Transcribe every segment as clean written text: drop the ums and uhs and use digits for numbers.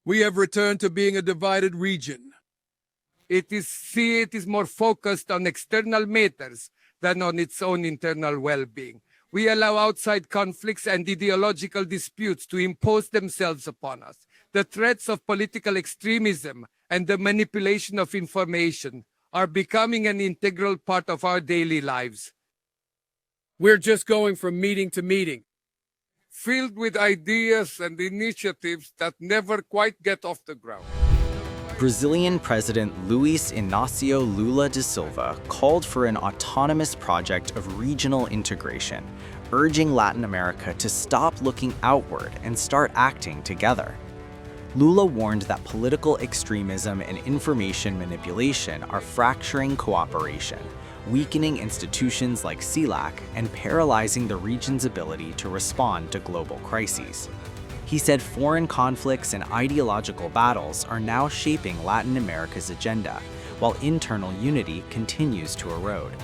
We have returned to being a divided region. It is more focused on external matters than on its own internal well-being. We allow outside conflicts and ideological disputes to impose themselves upon us. The threats of political extremism and the manipulation of information are becoming an integral part of our daily lives. We're just going from meeting to meeting, filled with ideas and initiatives that never quite get off the ground. Brazilian President Luiz Inacio Lula da Silva called for an autonomous project of regional integration, urging Latin America to stop looking outward and start acting together. Lula warned that political extremism and information manipulation are fracturing cooperation, weakening institutions like CELAC, and paralyzing the region's ability to respond to global crises. He said foreign conflicts and ideological battles are now shaping Latin America's agenda, while internal unity continues to erode.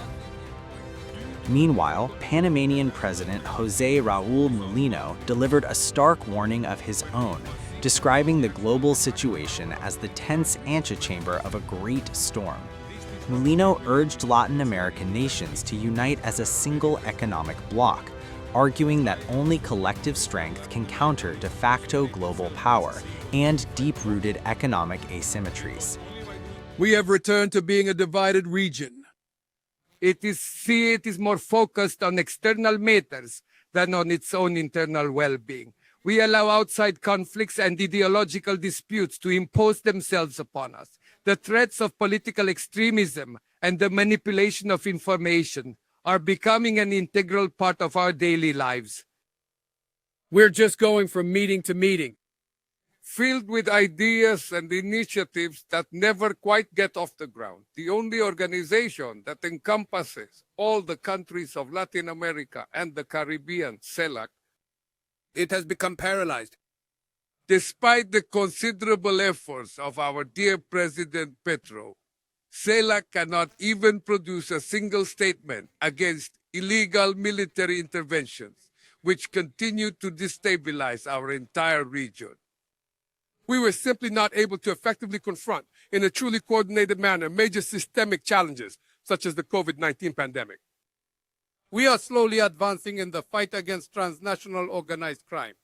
Meanwhile, Panamanian President José Raul Mulino delivered a stark warning of his own, describing the global situation as the tense antechamber of a great storm. Mulino urged Latin American nations to unite as a single economic bloc, arguing that only collective strength can counter de facto global power and deep-rooted economic asymmetries. We have returned to being a divided region. It is more focused on external matters than on its own internal well-being. We allow outside conflicts and ideological disputes to impose themselves upon us. The threats of political extremism and the manipulation of information are becoming an integral part of our daily lives. We're just going from meeting to meeting, filled with ideas and initiatives that never quite get off the ground. The only organization that encompasses all the countries of Latin America and the Caribbean, CELAC, it has become paralyzed. Despite the considerable efforts of our dear President Petro, CELAC cannot even produce a single statement against illegal military interventions, which continue to destabilize our entire region. We were simply not able to effectively confront, in a truly coordinated manner, major systemic challenges, such as the COVID-19 pandemic. We are slowly advancing in the fight against transnational organized crime.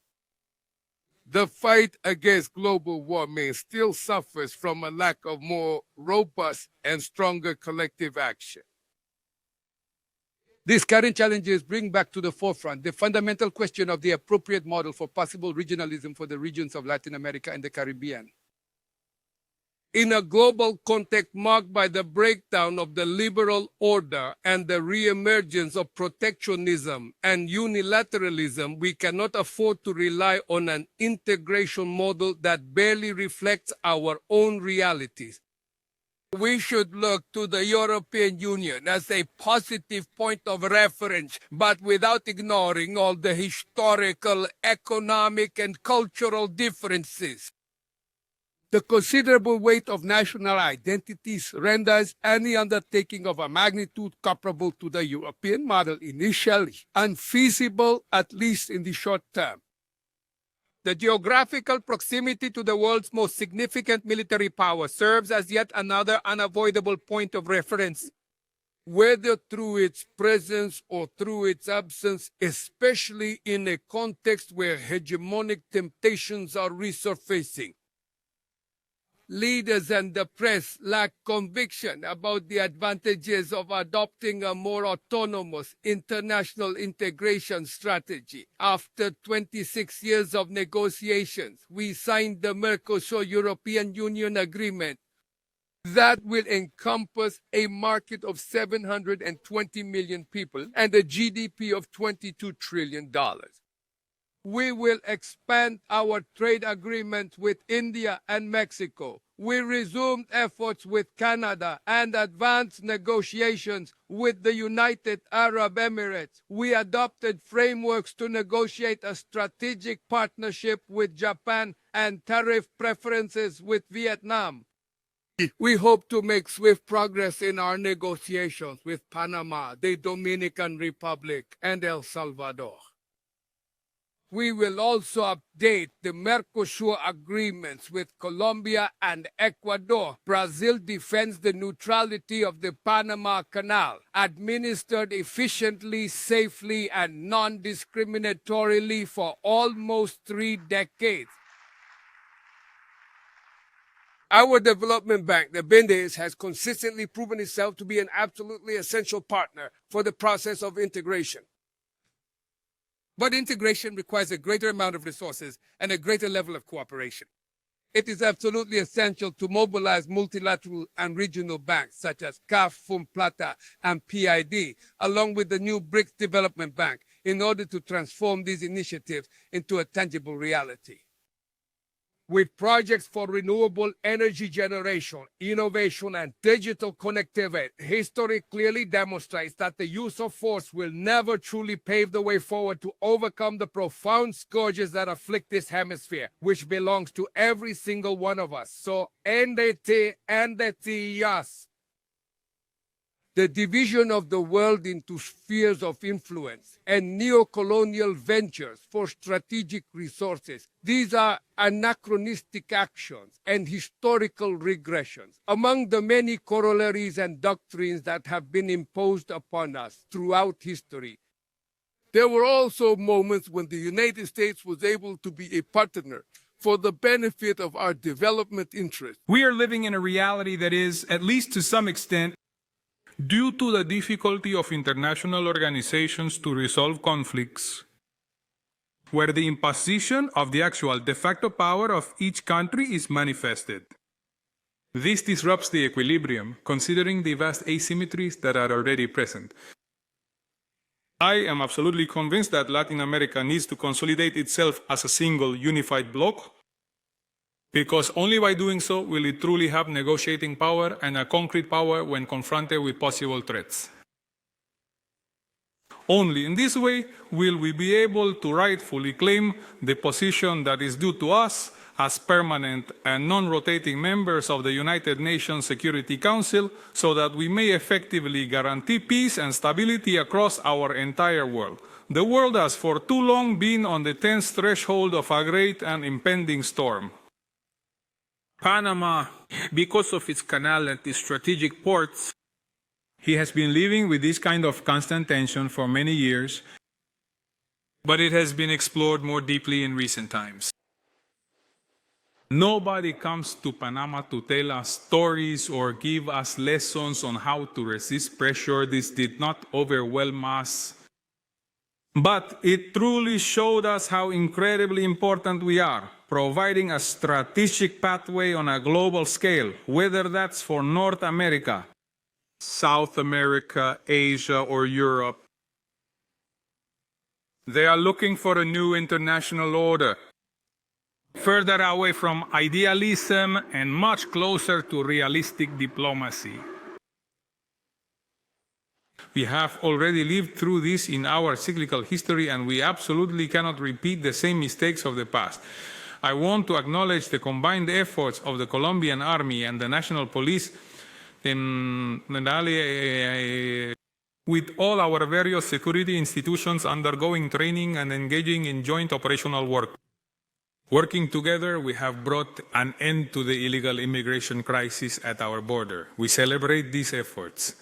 The fight against global warming still suffers from a lack of more robust and stronger collective action. These current challenges bring back to the forefront the fundamental question of the appropriate model for possible regionalism for the regions of Latin America and the Caribbean. In a global context marked by the breakdown of the liberal order and the reemergence of protectionism and unilateralism, we cannot afford to rely on an integration model that barely reflects our own realities. We should look to the European Union as a positive point of reference, but without ignoring all the historical, economic, and cultural differences. The considerable weight of national identities renders any undertaking of a magnitude comparable to the European model initially unfeasible, at least in the short term. The geographical proximity to the world's most significant military power serves as yet another unavoidable point of reference, whether through its presence or through its absence, especially in a context where hegemonic temptations are resurfacing. Leaders and the press lack conviction about the advantages of adopting a more autonomous international integration strategy. After 26 years of negotiations, we signed the Mercosur-European Union Agreement that will encompass a market of 720 million people and a GDP of $22 trillion. We will expand our trade agreements with India and Mexico. We resumed efforts with Canada and advanced negotiations with the United Arab Emirates. We adopted frameworks to negotiate a strategic partnership with Japan and tariff preferences with Vietnam. We hope to make swift progress in our negotiations with Panama, the Dominican Republic, and El Salvador. We will also update the Mercosur agreements with Colombia and Ecuador. Brazil defends the neutrality of the Panama Canal, administered efficiently, safely, and non-discriminatorily for almost 3 decades. Our development bank, the BNDES, has consistently proven itself to be an absolutely essential partner for the process of integration. But integration requires a greater amount of resources and a greater level of cooperation. It is absolutely essential to mobilize multilateral and regional banks such as CAF, FUNPLATA, and PID, along with the new BRICS Development Bank, in order to transform these initiatives into a tangible reality. With projects for renewable energy generation, innovation, and digital connectivity, history clearly demonstrates that the use of force will never truly pave the way forward to overcome the profound scourges that afflict this hemisphere, which belongs to every single one of us. So, endete, yas. The division of the world into spheres of influence and neo-colonial ventures for strategic resources. These are anachronistic actions and historical regressions among the many corollaries and doctrines that have been imposed upon us throughout history. There were also moments when the United States was able to be a partner for the benefit of our development interests. We are living in a reality that is, at least to some extent, due to the difficulty of international organizations to resolve conflicts, where the imposition of the actual de facto power of each country is manifested. This disrupts the equilibrium, considering the vast asymmetries that are already present. I am absolutely convinced that Latin America needs to consolidate itself as a single unified bloc, because only by doing so will it truly have negotiating power and a concrete power when confronted with possible threats. Only in this way will we be able to rightfully claim the position that is due to us as permanent and non-rotating members of the United Nations Security Council, so that we may effectively guarantee peace and stability across our entire world. The world has for too long been on the tense threshold of a great and impending storm. Panama, because of its canal and its strategic ports, he has been living with this kind of constant tension for many years, but it has been explored more deeply in recent times. Nobody comes to Panama to tell us stories or give us lessons on how to resist pressure. This did not overwhelm us, but it truly showed us how incredibly important we are, providing a strategic pathway on a global scale, whether that's for North America, South America, Asia, or Europe. They are looking for a new international order, further away from idealism and much closer to realistic diplomacy. We have already lived through this in our cyclical history, and we absolutely cannot repeat the same mistakes of the past. I want to acknowledge the combined efforts of the Colombian Army and the National Police with all our various security institutions undergoing training and engaging in joint operational work. Working together, we have brought an end to the illegal immigration crisis at our border. We celebrate these efforts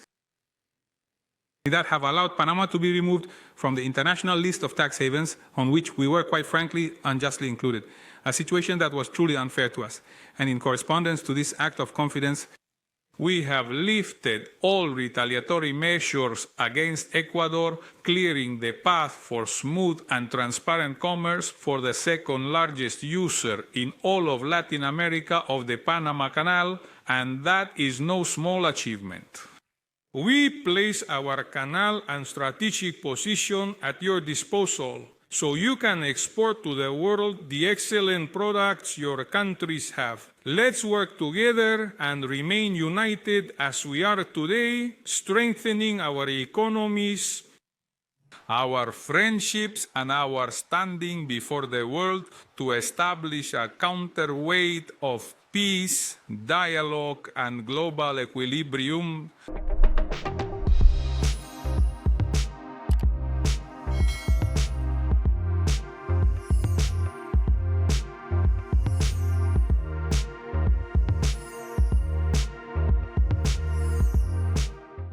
that have allowed Panama to be removed from the international list of tax havens on which we were, quite frankly, unjustly included, a situation that was truly unfair to us. And in correspondence to this act of confidence, we have lifted all retaliatory measures against Ecuador, clearing the path for smooth and transparent commerce for the second largest user in all of Latin America of the Panama Canal, and that is no small achievement. We place our canal and strategic position at your disposal, so you can export to the world the excellent products your countries have. Let's work together and remain united as we are today, strengthening our economies, our friendships, and our standing before the world to establish a counterweight of peace, dialogue, and global equilibrium.